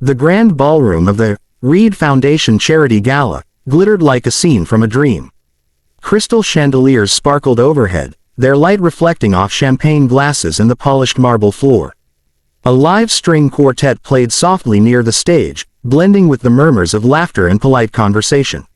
The grand ballroom of the Reed Foundation Charity Gala glittered like a scene from a dream. Crystal chandeliers sparkled overhead, their light reflecting off champagne glasses and the polished marble floor. A live string quartet played softly near the stage, blending with the murmurs of laughter and polite conversation.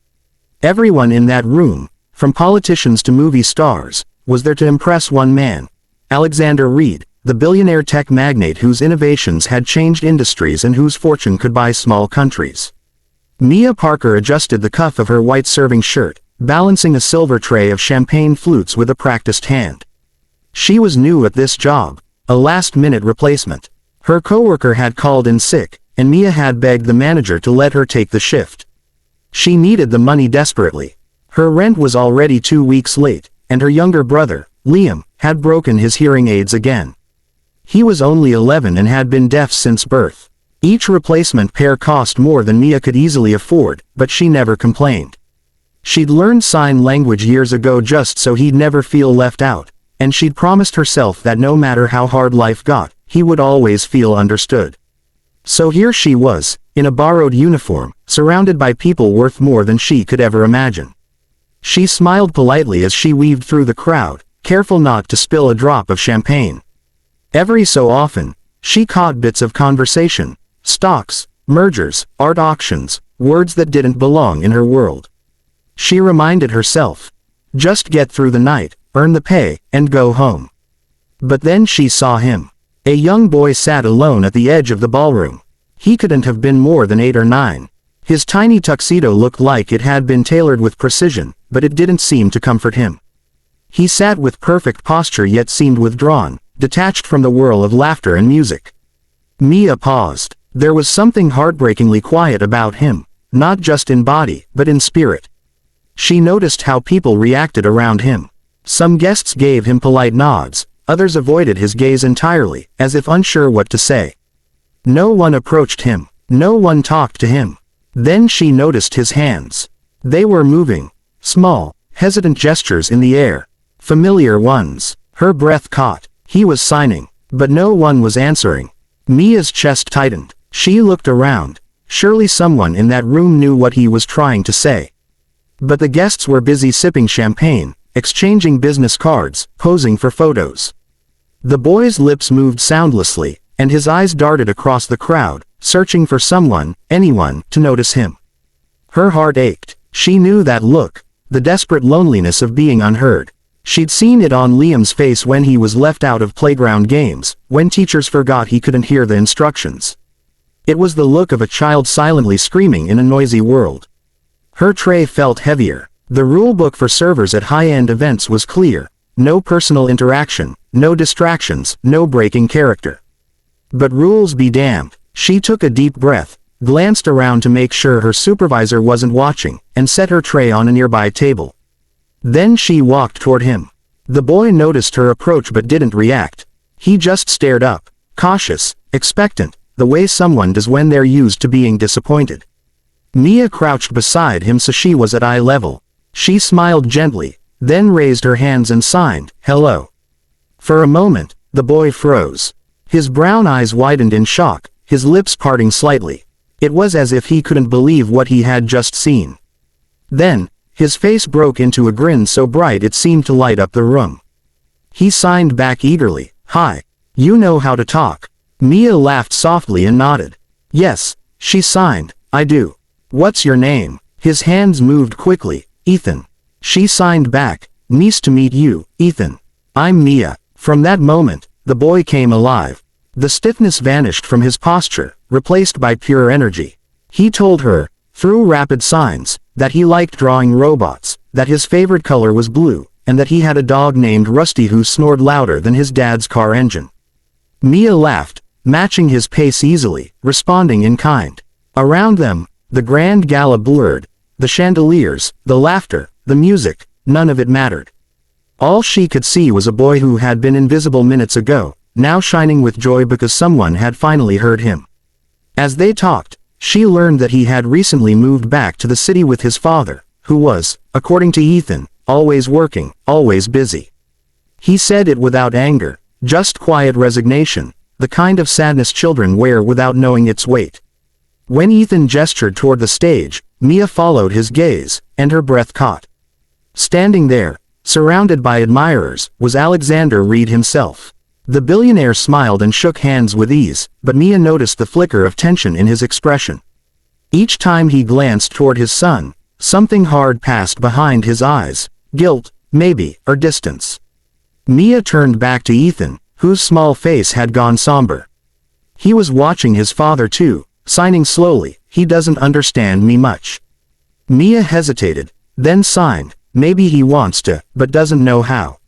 Everyone in that room, from politicians to movie stars, was there to impress one man, Alexander Reed, the billionaire tech magnate whose innovations had changed industries and whose fortune could buy small countries. Mia Parker adjusted the cuff of her white serving shirt, balancing a silver tray of champagne flutes with a practiced hand. She was new at this job, a last-minute replacement. Her coworker had called in sick, and Mia had begged the manager to let her take the shift. She needed the money desperately. Her rent was already 2 weeks late, and her younger brother, Liam, had broken his hearing aids again. He was only 11 and had been deaf since birth. Each replacement pair cost more than Mia could easily afford, but she never complained. She'd learned sign language years ago just so he'd never feel left out, and she'd promised herself that no matter how hard life got, he would always feel understood. So here she was, in a borrowed uniform, surrounded by people worth more than she could ever imagine. She smiled politely as she weaved through the crowd, careful not to spill a drop of champagne. Every so often, she caught bits of conversation, stocks, mergers, art auctions, words that didn't belong in her world. She reminded herself, just get through the night, earn the pay, and go home. But then she saw him. A young boy sat alone at the edge of the ballroom. He couldn't have been more than 8 or 9. His tiny tuxedo looked like it had been tailored with precision, but it didn't seem to comfort him. He sat with perfect posture yet seemed withdrawn, detached from the whirl of laughter and music. Mia paused. There was something heartbreakingly quiet about him, not just in body, but in spirit. She noticed how people reacted around him. Some guests gave him polite nods, others avoided his gaze entirely, as if unsure what to say. No one approached him. No one talked to him. Then she noticed his hands. They were moving. Small, hesitant gestures in the air. Familiar ones. Her breath caught. He was signing, but no one was answering. Mia's chest tightened. She looked around. Surely someone in that room knew what he was trying to say. But the guests were busy sipping champagne, exchanging business cards, posing for photos. The boy's lips moved soundlessly, and his eyes darted across the crowd, searching for someone, anyone, to notice him. Her heart ached. She knew that look, the desperate loneliness of being unheard. She'd seen it on Liam's face when he was left out of playground games, when teachers forgot he couldn't hear the instructions. It was the look of a child silently screaming in a noisy world. Her tray felt heavier. The rulebook for servers at high-end events was clear. No personal interaction, no distractions, no breaking character. But rules be damned. She took a deep breath, glanced around to make sure her supervisor wasn't watching, and set her tray on a nearby table. Then she walked toward him. The boy noticed her approach but didn't react. He just stared up, cautious, expectant, the way someone does when they're used to being disappointed. Mia crouched beside him so she was at eye level. She smiled gently, then raised her hands and signed, "Hello." For a moment, the boy froze. His brown eyes widened in shock, his lips parting slightly. It was as if he couldn't believe what he had just seen. Then, his face broke into a grin so bright it seemed to light up the room. He signed back eagerly, "Hi. You know how to talk." Mia laughed softly and nodded. "Yes," she signed, "I do. What's your name?" His hands moved quickly, "Ethan." She signed back, "Nice to meet you, Ethan. I'm Mia." From that moment, the boy came alive. The stiffness vanished from his posture, replaced by pure energy. He told her, through rapid signs, that he liked drawing robots, that his favorite color was blue, and that he had a dog named Rusty who snored louder than his dad's car engine. Mia laughed, matching his pace easily, responding in kind. Around them, the grand gala blurred. The chandeliers, the laughter, the music, none of it mattered. All she could see was a boy who had been invisible minutes ago, now shining with joy because someone had finally heard him. As they talked, she learned that he had recently moved back to the city with his father, who was, according to Ethan, always working, always busy. He said it without anger, just quiet resignation, the kind of sadness children wear without knowing its weight. When Ethan gestured toward the stage, Mia followed his gaze, and her breath caught. Standing there, surrounded by admirers, was Alexander Reed himself. The billionaire smiled and shook hands with ease, but Mia noticed the flicker of tension in his expression. Each time he glanced toward his son, something hard passed behind his eyes, guilt, maybe, or distance. Mia turned back to Ethan, whose small face had gone somber. He was watching his father too, signing slowly, "He doesn't understand me much." Mia hesitated, then signed, "Maybe he wants to, but doesn't know how."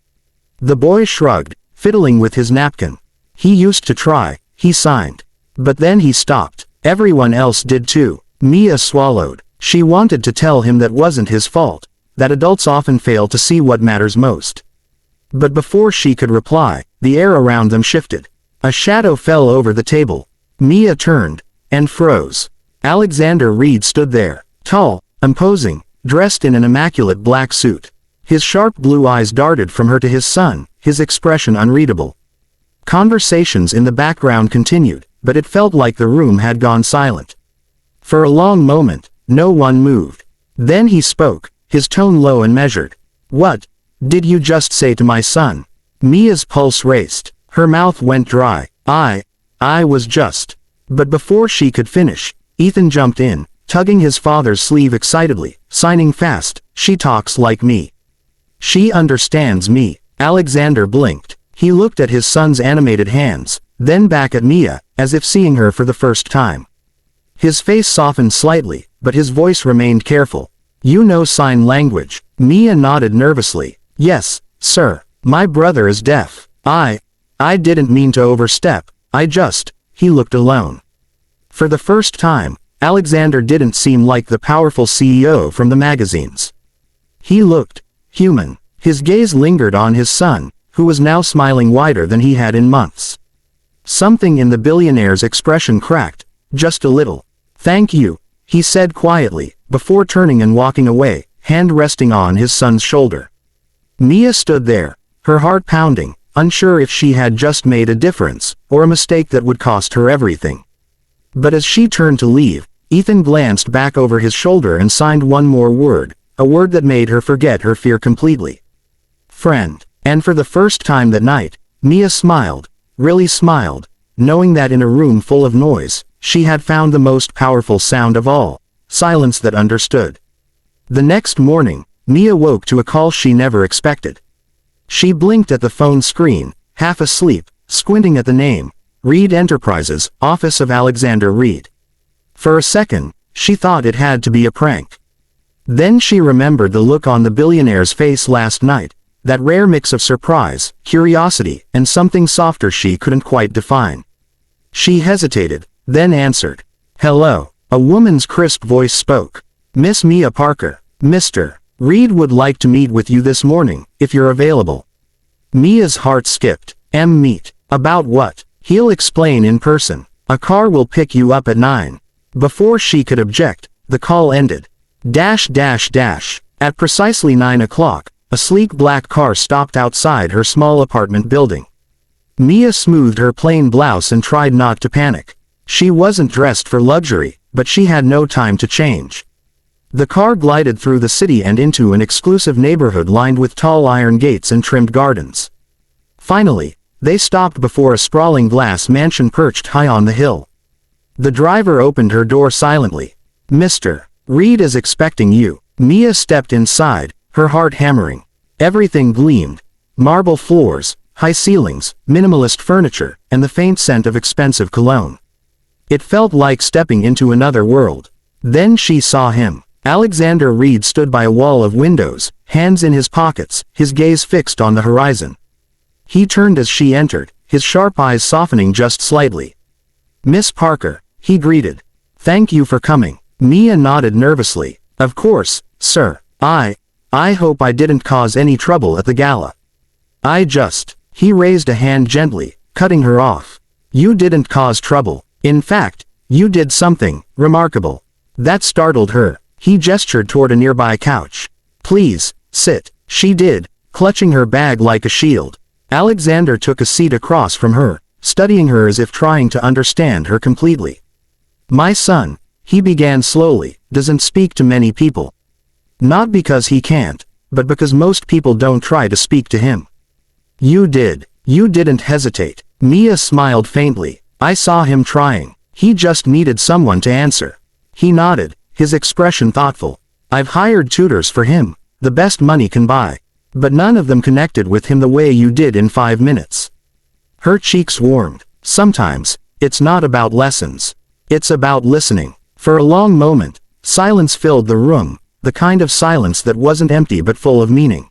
The boy shrugged, fiddling with his napkin. "He used to try," he signed. "But then he stopped. Everyone else did too." Mia swallowed. She wanted to tell him that wasn't his fault, that adults often fail to see what matters most. But before she could reply, the air around them shifted. A shadow fell over the table. Mia turned, and froze. Alexander Reed stood there, tall, imposing, dressed in an immaculate black suit. His sharp blue eyes darted from her to his son, his expression unreadable. Conversations in the background continued, but it felt like the room had gone silent. For a long moment, no one moved. Then he spoke, his tone low and measured. "What did you just say to my son?" Mia's pulse raced. Her mouth went dry. I was just..." But before she could finish, Ethan jumped in, tugging his father's sleeve excitedly, signing fast, "She talks like me. She understands me." Alexander blinked. He looked at his son's animated hands, then back at Mia, as if seeing her for the first time. His face softened slightly, but his voice remained careful. "You know sign language?" Mia nodded nervously. "Yes, sir. My brother is deaf. I didn't mean to overstep. He looked alone. For the first time, Alexander didn't seem like the powerful CEO from the magazines. He looked human. His gaze lingered on his son, who was now smiling wider than he had in months. Something in the billionaire's expression cracked, just a little. "Thank you," he said quietly, before turning and walking away, hand resting on his son's shoulder. Mia stood there, her heart pounding, unsure if she had just made a difference, or a mistake that would cost her everything. But as she turned to leave, Ethan glanced back over his shoulder and signed one more word, a word that made her forget her fear completely. "Friend." And for the first time that night, Mia smiled, really smiled, knowing that in a room full of noise, she had found the most powerful sound of all, silence that understood. The next morning, Mia woke to a call she never expected. She blinked at the phone screen, half asleep, squinting at the name, Reed Enterprises, Office of Alexander Reed. For a second, she thought it had to be a prank. Then she remembered the look on the billionaire's face last night, that rare mix of surprise, curiosity, and something softer she couldn't quite define. She hesitated, then answered. "Hello." A woman's crisp voice spoke. "Miss Mia Parker. Mr. Reed would like to meet with you this morning, if you're available." Mia's heart skipped. Meet. About what?" "He'll explain in person. A car will pick you up at 9. Before she could object, the call ended. At precisely 9 o'clock, a sleek black car stopped outside her small apartment building. Mia smoothed her plain blouse and tried not to panic. She wasn't dressed for luxury, but she had no time to change. The car glided through the city and into an exclusive neighborhood lined with tall iron gates and trimmed gardens. Finally, they stopped before a sprawling glass mansion perched high on the hill. The driver opened her door silently. "Mr. Reed is expecting you." Mia stepped inside, her heart hammering. Everything gleamed. Marble floors, high ceilings, minimalist furniture, and the faint scent of expensive cologne. It felt like stepping into another world. Then she saw him. Alexander Reed stood by a wall of windows, hands in his pockets, his gaze fixed on the horizon. He turned as she entered, his sharp eyes softening just slightly. "Miss Parker," he greeted. "Thank you for coming." Mia nodded nervously. "Of course, sir. I hope I didn't cause any trouble at the gala." He raised a hand gently, cutting her off. "You didn't cause trouble. In fact, you did something remarkable." That startled her. He gestured toward a nearby couch. "Please, sit." She did, clutching her bag like a shield. Alexander took a seat across from her, studying her as if trying to understand her completely. "My son," He began slowly, doesn't speak to many people. Not because he can't, but because most people don't try to speak to him. You did. You didn't hesitate. Mia smiled faintly. I saw him trying. He just needed someone to answer. He nodded, his expression thoughtful. I've hired tutors for him, the best money can buy. But none of them connected with him the way you did in 5 minutes. Her cheeks warmed. Sometimes, it's not about lessons. It's about listening. For a long moment, silence filled the room, the kind of silence that wasn't empty but full of meaning.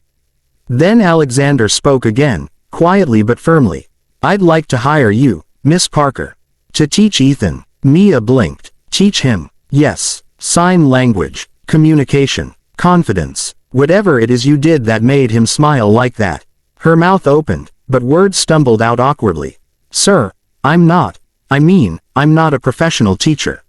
Then Alexander spoke again, quietly but firmly. I'd like to hire you, Miss Parker. To teach Ethan. Mia blinked. Teach him. Yes. Sign language. Communication. Confidence. Whatever it is you did that made him smile like that. Her mouth opened, but words stumbled out awkwardly. Sir, I'm not a professional teacher.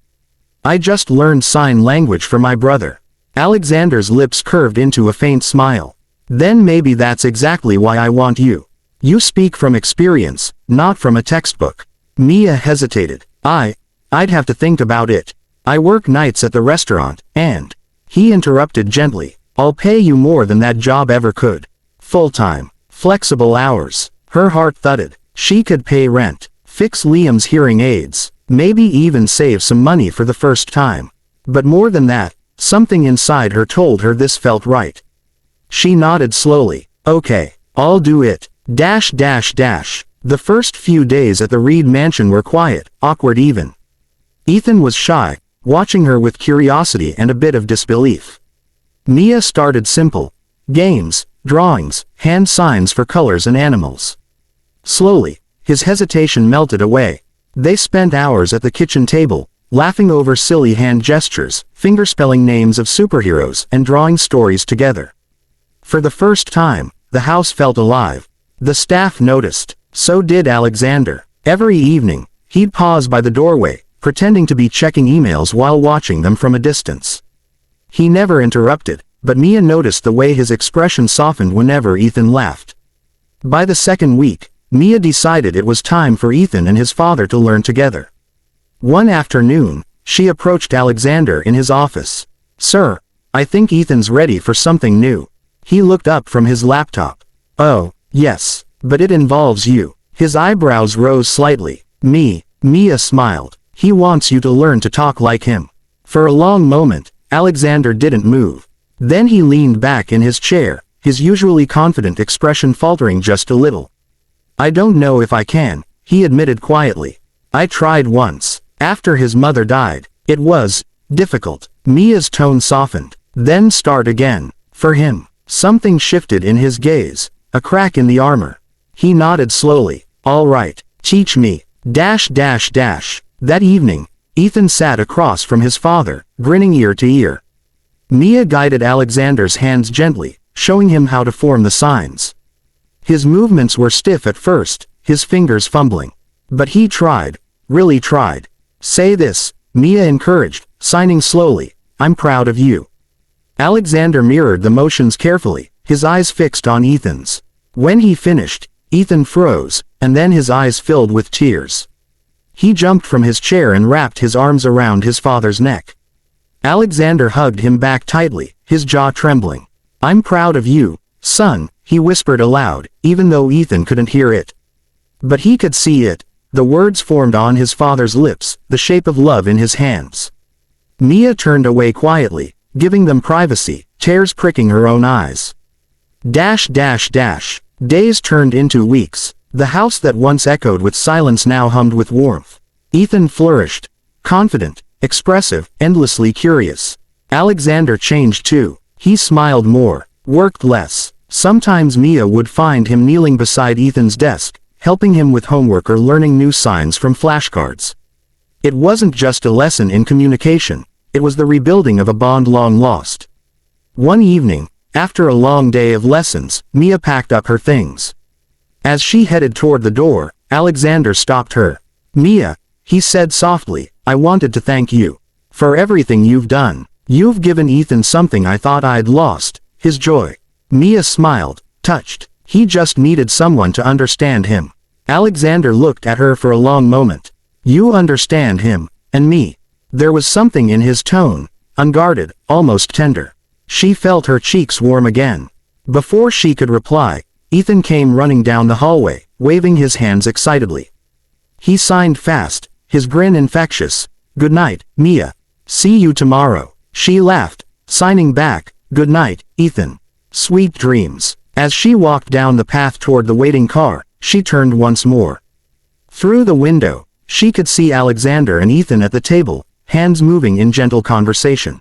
I just learned sign language for my brother. Alexander's lips curved into a faint smile. Then maybe that's exactly why I want you. You speak from experience, not from a textbook. Mia hesitated. I'd have to think about it. I work nights at the restaurant, and... He interrupted gently. I'll pay you more than that job ever could. Full-time. Flexible hours. Her heart thudded. She could pay rent, fix Liam's hearing aids, maybe even save some money for the first time. But more than that, something inside her told her this felt right. She nodded slowly. Okay, I'll do it. The first few days at the Reed mansion were quiet, awkward even. Ethan was shy, watching her with curiosity and a bit of disbelief. Mia started simple. Games, drawings, hand signs for colors and animals. Slowly, his hesitation melted away. They spent hours at the kitchen table, laughing over silly hand gestures, fingerspelling names of superheroes, and drawing stories together. For the first time, the house felt alive. The staff noticed. So did Alexander. Every evening, he'd pause by the doorway, pretending to be checking emails while watching them from a distance. He never interrupted, but Mia noticed the way his expression softened whenever Ethan laughed. By the second week, Mia decided it was time for Ethan and his father to learn together. One afternoon, she approached Alexander in his office. Sir, I think Ethan's ready for something new. He looked up from his laptop. Oh, yes, but it involves you. His eyebrows rose slightly. Mia smiled. He wants you to learn to talk like him. For a long moment, Alexander didn't move. Then he leaned back in his chair, his usually confident expression faltering just a little. I don't know if I can, he admitted quietly. I tried once. After his mother died. It was difficult. Mia's tone softened. Then start again. For him. Something shifted in his gaze. A crack in the armor. He nodded slowly. All right. Teach me. That evening, Ethan sat across from his father, grinning ear to ear. Mia guided Alexander's hands gently, showing him how to form the signs. His movements were stiff at first, his fingers fumbling. But he tried. Really tried. Say this, Mia encouraged, signing slowly. I'm proud of you. Alexander mirrored the motions carefully, his eyes fixed on Ethan's. When he finished, Ethan froze, and then his eyes filled with tears. He jumped from his chair and wrapped his arms around his father's neck. Alexander hugged him back tightly, his jaw trembling. I'm proud of you, son, he whispered aloud, even though Ethan couldn't hear it. But he could see it. The words formed on his father's lips, the shape of love in his hands. Mia turned away quietly, giving them privacy, tears pricking her own eyes. Days turned into weeks. The house that once echoed with silence now hummed with warmth. Ethan flourished. Confident, expressive, endlessly curious. Alexander changed too. He smiled more, worked less. Sometimes Mia would find him kneeling beside Ethan's desk, helping him with homework or learning new signs from flashcards. It wasn't just a lesson in communication, it was the rebuilding of a bond long lost. One evening, after a long day of lessons, Mia packed up her things. As she headed toward the door, Alexander stopped her. Mia, he said softly, I wanted to thank you. For everything you've done. You've given Ethan something I thought I'd lost, his joy. Mia smiled, touched. He just needed someone to understand him. Alexander looked at her for a long moment. You understand him, and me. There was something in his tone, unguarded, almost tender. She felt her cheeks warm again. Before she could reply, Ethan came running down the hallway, waving his hands excitedly. He signed fast, his grin infectious. "Good night, Mia. See you tomorrow." She laughed, signing back, "Good night, Ethan. Sweet dreams." As she walked down the path toward the waiting car, she turned once more. Through the window, she could see Alexander and Ethan at the table, hands moving in gentle conversation.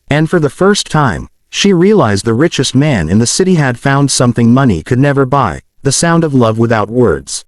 And for the first time, she realized the richest man in the city had found something money could never buy, the sound of love without words.